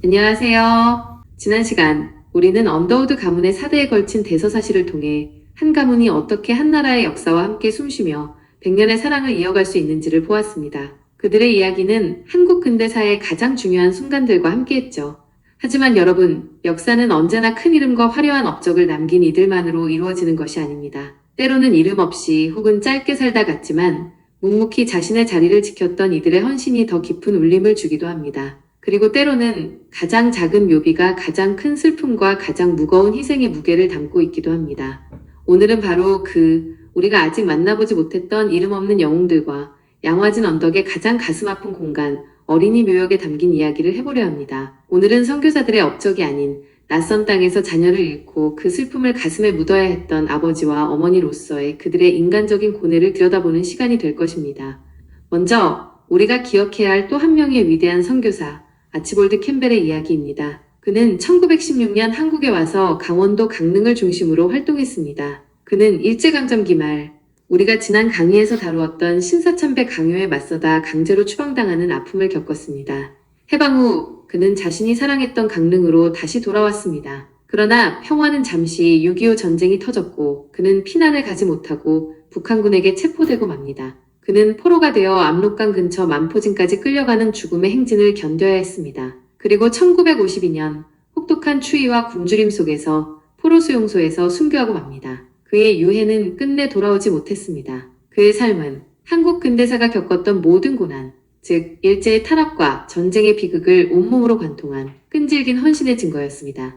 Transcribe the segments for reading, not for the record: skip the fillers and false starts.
안녕하세요. 지난 시간 우리는 언더우드 가문의 4대에 걸친 대서사시를 통해 한 가문이 어떻게 한 나라의 역사와 함께 숨쉬며 100년의 사랑을 이어갈 수 있는지를 보았습니다. 그들의 이야기는 한국 근대사의 가장 중요한 순간들과 함께했죠. 하지만 여러분, 역사는 언제나 큰 이름과 화려한 업적을 남긴 이들만으로 이루어지는 것이 아닙니다. 때로는 이름 없이 혹은 짧게 살다 갔지만 묵묵히 자신의 자리를 지켰던 이들의 헌신이 더 깊은 울림을 주기도 합니다. 그리고 때로는 가장 작은 묘비가 가장 큰 슬픔과 가장 무거운 희생의 무게를 담고 있기도 합니다. 오늘은 바로 우리가 아직 만나보지 못했던 이름 없는 영웅들과 양화진 언덕의 가장 가슴 아픈 공간, 어린이 묘역에 담긴 이야기를 해보려 합니다. 오늘은 선교사들의 업적이 아닌 낯선 땅에서 자녀를 잃고 그 슬픔을 가슴에 묻어야 했던 아버지와 어머니로서의 그들의 인간적인 고뇌를 들여다보는 시간이 될 것입니다. 먼저 우리가 기억해야 할 또 한 명의 위대한 선교사, 아치볼드 캠벨의 이야기입니다. 그는 1916년 한국에 와서 강원도 강릉을 중심으로 활동했습니다. 그는 일제강점기 말 우리가 지난 강의에서 다루었던 신사참배 강요에 맞서다 강제로 추방당하는 아픔을 겪었습니다. 해방 후 그는 자신이 사랑했던 강릉으로 다시 돌아왔습니다. 그러나 평화는 잠시 6.25 전쟁이 터졌고 그는 피난을 가지 못하고 북한군에게 체포되고 맙니다. 그는 포로가 되어 압록강 근처 만포진까지 끌려가는 죽음의 행진을 견뎌야 했습니다. 그리고 1952년 혹독한 추위와 굶주림 속에서 포로 수용소에서 순교하고 맙니다. 그의 유해는 끝내 돌아오지 못했습니다. 그의 삶은 한국 근대사가 겪었던 모든 고난, 즉 일제의 탄압과 전쟁의 비극을 온몸으로 관통한 끈질긴 헌신의 증거였습니다.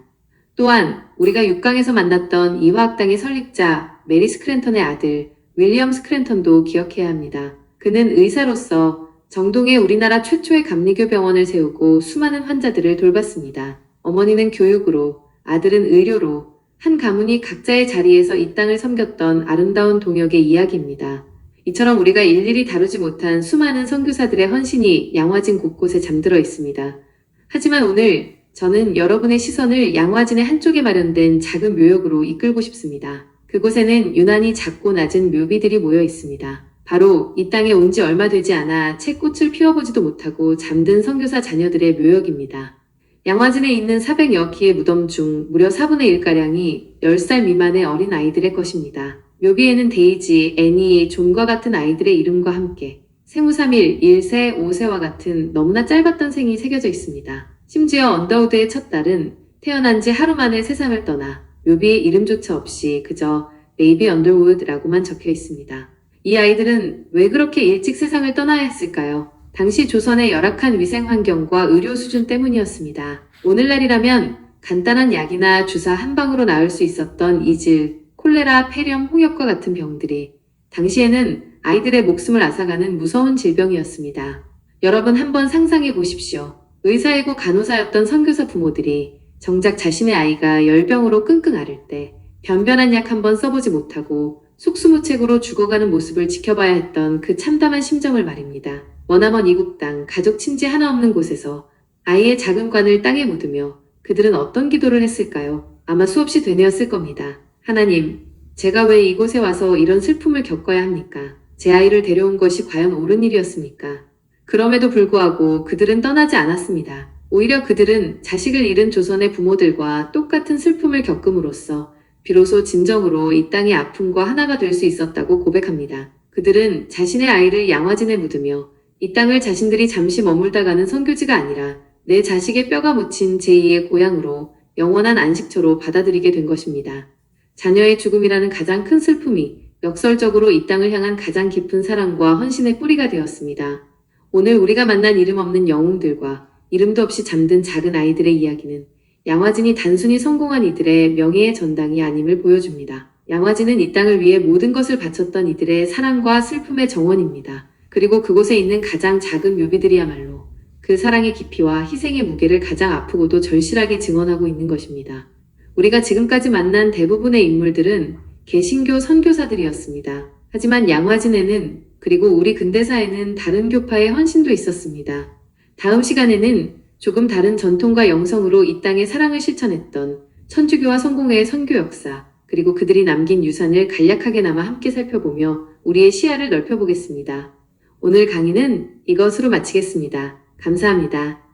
또한 우리가 6강에서 만났던 이화학당의 설립자 메리 스크랜턴의 아들 윌리엄 스크랜턴도 기억해야 합니다. 그는 의사로서 정동에 우리나라 최초의 감리교 병원을 세우고 수많은 환자들을 돌봤습니다. 어머니는 교육으로, 아들은 의료로 한 가문이 각자의 자리에서 이 땅을 섬겼던 아름다운 동역의 이야기입니다. 이처럼 우리가 일일이 다루지 못한 수많은 선교사들의 헌신이 양화진 곳곳에 잠들어 있습니다. 하지만 오늘 저는 여러분의 시선을 양화진의 한쪽에 마련된 작은 묘역으로 이끌고 싶습니다. 그곳에는 유난히 작고 낮은 묘비들이 모여 있습니다. 바로 이 땅에 온 지 얼마 되지 않아 채 꽃을 피워보지도 못하고 잠든 선교사 자녀들의 묘역입니다. 양화진에 있는 400여 기의 무덤 중 무려 4분의 1가량이 10살 미만의 어린 아이들의 것입니다. 묘비에는 데이지, 애니, 존과 같은 아이들의 이름과 함께 생후 3일, 1세, 5세와 같은 너무나 짧았던 생이 새겨져 있습니다. 심지어 언더우드의 첫 딸은 태어난 지 하루 만에 세상을 떠나 묘비의 이름조차 없이 그저 베이비 언더우드라고만 적혀 있습니다. 이 아이들은 왜 그렇게 일찍 세상을 떠나야 했을까요? 당시 조선의 열악한 위생 환경과 의료 수준 때문이었습니다. 오늘날이라면 간단한 약이나 주사 한 방으로 나을 수 있었던 이질, 콜레라, 폐렴, 홍역과 같은 병들이 당시에는 아이들의 목숨을 앗아가는 무서운 질병이었습니다. 여러분 한번 상상해 보십시오. 의사이고 간호사였던 선교사 부모들이 정작 자신의 아이가 열병으로 끙끙 앓을 때 변변한 약 한 번 써보지 못하고 속수무책으로 죽어가는 모습을 지켜봐야 했던 그 참담한 심정을 말입니다. 머나먼 이국 땅, 가족 친지 하나 없는 곳에서 아이의 작은 관을 땅에 묻으며 그들은 어떤 기도를 했을까요? 아마 수없이 되뇌었을 겁니다. 하나님, 제가 왜 이곳에 와서 이런 슬픔을 겪어야 합니까? 제 아이를 데려온 것이 과연 옳은 일이었습니까? 그럼에도 불구하고 그들은 떠나지 않았습니다. 오히려 그들은 자식을 잃은 조선의 부모들과 똑같은 슬픔을 겪음으로써 비로소 진정으로 이 땅의 아픔과 하나가 될 수 있었다고 고백합니다. 그들은 자신의 아이를 양화진에 묻으며 이 땅을 자신들이 잠시 머물다 가는 선교지가 아니라 내 자식의 뼈가 묻힌 제2의 고향으로 영원한 안식처로 받아들이게 된 것입니다. 자녀의 죽음이라는 가장 큰 슬픔이 역설적으로 이 땅을 향한 가장 깊은 사랑과 헌신의 뿌리가 되었습니다. 오늘 우리가 만난 이름 없는 영웅들과 이름도 없이 잠든 작은 아이들의 이야기는 양화진이 단순히 성공한 이들의 명예의 전당이 아님을 보여줍니다. 양화진은 이 땅을 위해 모든 것을 바쳤던 이들의 사랑과 슬픔의 정원입니다. 그리고 그곳에 있는 가장 작은 묘비들이야말로 그 사랑의 깊이와 희생의 무게를 가장 아프고도 절실하게 증언하고 있는 것입니다. 우리가 지금까지 만난 대부분의 인물들은 개신교 선교사들이었습니다. 하지만 양화진에는 그리고 우리 근대사에는 다른 교파의 헌신도 있었습니다. 다음 시간에는 조금 다른 전통과 영성으로 이 땅의 사랑을 실천했던 천주교와 성공회의 선교 역사, 그리고 그들이 남긴 유산을 간략하게나마 함께 살펴보며 우리의 시야를 넓혀보겠습니다. 오늘 강의는 이것으로 마치겠습니다. 감사합니다.